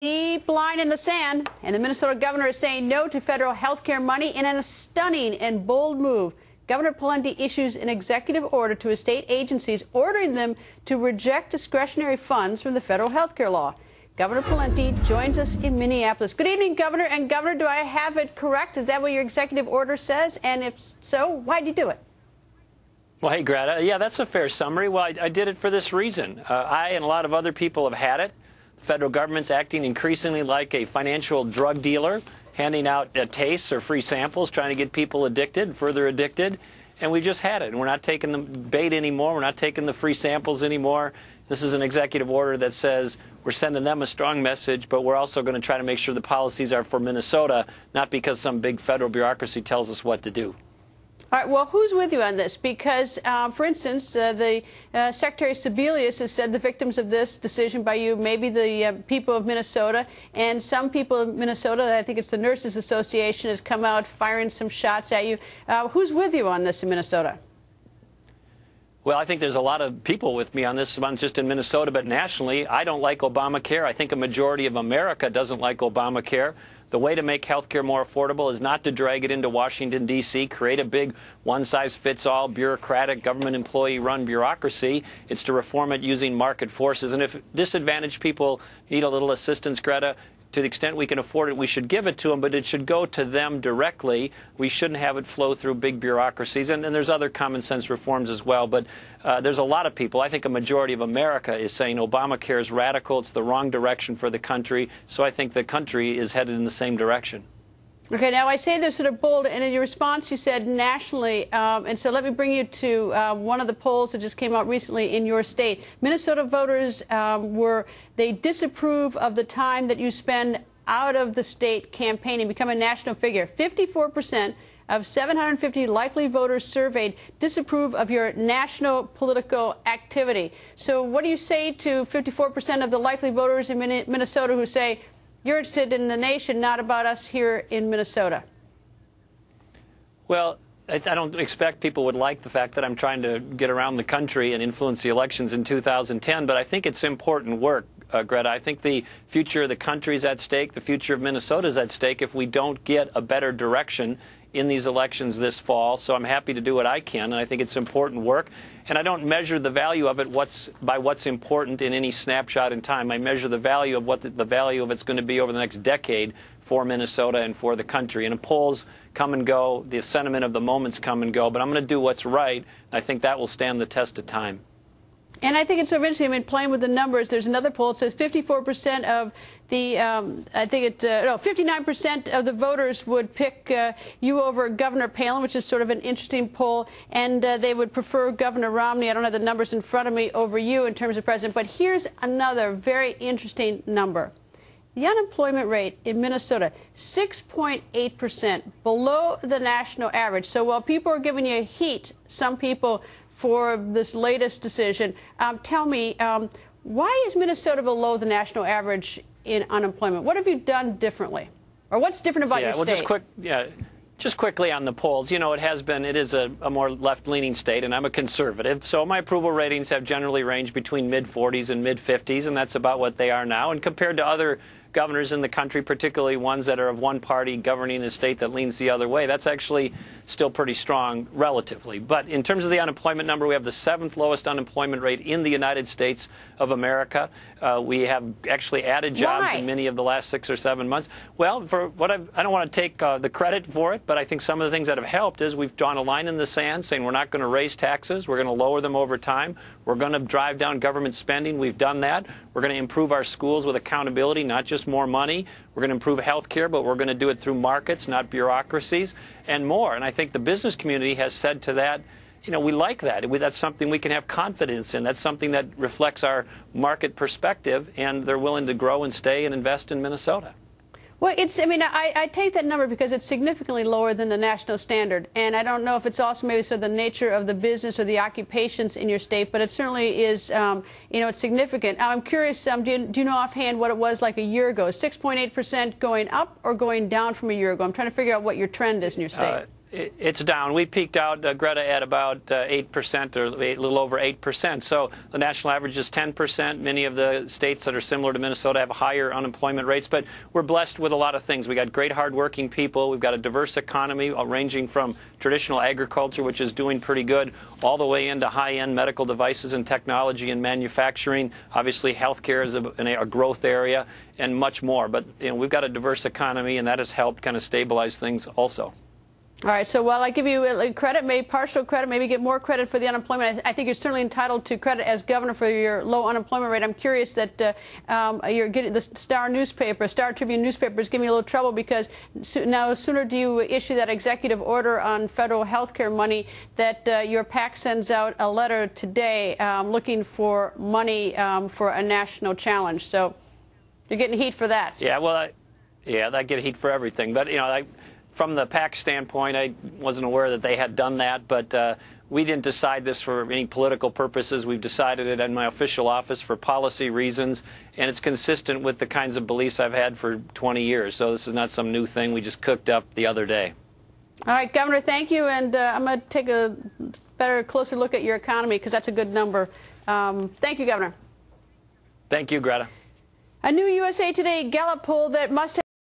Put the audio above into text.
Deep line in the sand, and the Minnesota governor is saying no to federal health care money in a stunning and bold move. Governor Pawlenty issues an executive order to his state agencies ordering them to reject discretionary funds from the federal health care law. Governor Pawlenty joins us in Minneapolis. Good evening, Governor. And Governor, do I have it correct? Is that what your executive order says? And if so, why'd you do it? Well, hey, Greta. Yeah, that's a fair summary. Well, I did it for this reason. I and a lot of other people have had it. The federal government's acting increasingly like a financial drug dealer, handing out tastes or free samples, trying to get people addicted, further addicted. And we've just had it. And we're not taking the bait anymore. We're not taking the free samples anymore. This is an executive order that says we're sending them a strong message, but we're also going to try to make sure the policies are for Minnesota, not because some big federal bureaucracy tells us what to do. All right, well, who's with you on this? Because, for instance, the Secretary Sebelius has said the victims of this decision by you may be the people of Minnesota, and some people of Minnesota, I think it's the Nurses Association, has come out firing some shots at you. Who's with you on this in Minnesota? Well, I think there's a lot of people with me on this, not just in Minnesota, but nationally. I don't like Obamacare. I think a majority of America doesn't like Obamacare. The way to make health care more affordable is not to drag it into Washington, D.C., create a big one-size-fits-all bureaucratic government employee-run bureaucracy. It's to reform it using market forces. And if disadvantaged people need a little assistance, Greta, to the extent we can afford it, we should give it to them, but it should go to them directly. We shouldn't have it flow through big bureaucracies. And there's other common sense reforms as well. But there's a lot of people, I think a majority of America is saying Obamacare is radical. It's the wrong direction for the country. So I think the country is headed in the same direction. Okay, now I say this sort of bold, and in your response you said nationally, and so let me bring you to one of the polls that just came out recently in your state. Minnesota voters they disapprove of the time that you spend out of the state campaigning, become a national figure. 54% of 750 likely voters surveyed disapprove of your national political activity. So what do you say to 54% of the likely voters in Minnesota who say, you're interested in the nation, not about us here in Minnesota? Well, I don't expect people would like the fact that I'm trying to get around the country and influence the elections in 2010, but I think it's important work, Greta. I think the future of the country is at stake. The future of Minnesota is at stake if we don't get a better direction in these elections this fall. So I'm happy to do what I can, and I think it's important work. And I don't measure the value of it by what's important in any snapshot in time. I measure the value of what the value of it's going to be over the next decade for Minnesota and for the country. And the polls come and go, the sentiment of the moments come and go, but I'm going to do what's right. And I think that will stand the test of time. And I think it's so interesting. I mean, playing with the numbers, there's another poll that says 54% of the, 59% of the voters would pick you over Governor Palin, which is sort of an interesting poll, and they would prefer Governor Romney. I don't have the numbers in front of me over you in terms of president, but here's another very interesting number. The unemployment rate in Minnesota, 6.8%, below the national average. So while people are giving you heat, some people for this latest decision, tell me, why is Minnesota below the national average in unemployment? What have you done differently? Or what's different about your state? Just quickly on the polls, you know, it is a more left-leaning state, and I'm a conservative. So my approval ratings have generally ranged between mid-40s and mid-50s, and that's about what they are now. And compared to other governors in the country, particularly ones that are of one party governing a state that leans the other way, that's actually still pretty strong relatively. But in terms of the unemployment number, we have the 7th lowest unemployment rate in the United States of America. We have actually added jobs in many of the last 6 or 7 months. Well, for what I don't want to take the credit for it, but I think some of the things that have helped is we've drawn a line in the sand saying we're not going to raise taxes. We're going to lower them over time. We're going to drive down government spending. We've done that. We're going to improve our schools with accountability, not just more money. We're going to improve health care, but we're going to do it through markets, not bureaucracies, and more. And I think the business community has said to that, you know, we like that. That's something we can have confidence in. That's something that reflects our market perspective, and they're willing to grow and stay and invest in Minnesota. Well, I take that number because it's significantly lower than the national standard. And I don't know if it's also maybe sort of the nature of the business or the occupations in your state, but it certainly is, it's significant. I'm curious, do you know offhand what it was like a year ago? 6.8% going up or going down from a year ago? I'm trying to figure out what your trend is in your state. It's down. We peaked out, Greta, at about 8% or a little over 8%. So the national average is 10%. Many of the states that are similar to Minnesota have higher unemployment rates. But we're blessed with a lot of things. We got great, hardworking people. We've got a diverse economy ranging from traditional agriculture, which is doing pretty good, all the way into high-end medical devices and technology and manufacturing. Obviously, healthcare is a growth area, and much more. But we've got a diverse economy, and that has helped kind of stabilize things also. All right, so while I give you credit, maybe partial credit, maybe get more credit for the unemployment, I think you're certainly entitled to credit as governor for your low unemployment rate. I'm curious that you're getting the Star Tribune newspaper is giving you a little trouble because now sooner do you issue that executive order on federal health care money that your PAC sends out a letter today looking for money for a national challenge. So you're getting heat for that. Yeah, well, I get heat for everything. But, from the PAC standpoint, I wasn't aware that they had done that, but we didn't decide this for any political purposes. We've decided it in my official office for policy reasons, and it's consistent with the kinds of beliefs I've had for 20 years. So this is not some new thing we just cooked up the other day. All right, Governor, thank you, and I'm going to take a closer look at your economy because that's a good number. Thank you, Governor. Thank you, Greta. A new USA Today Gallup poll that must have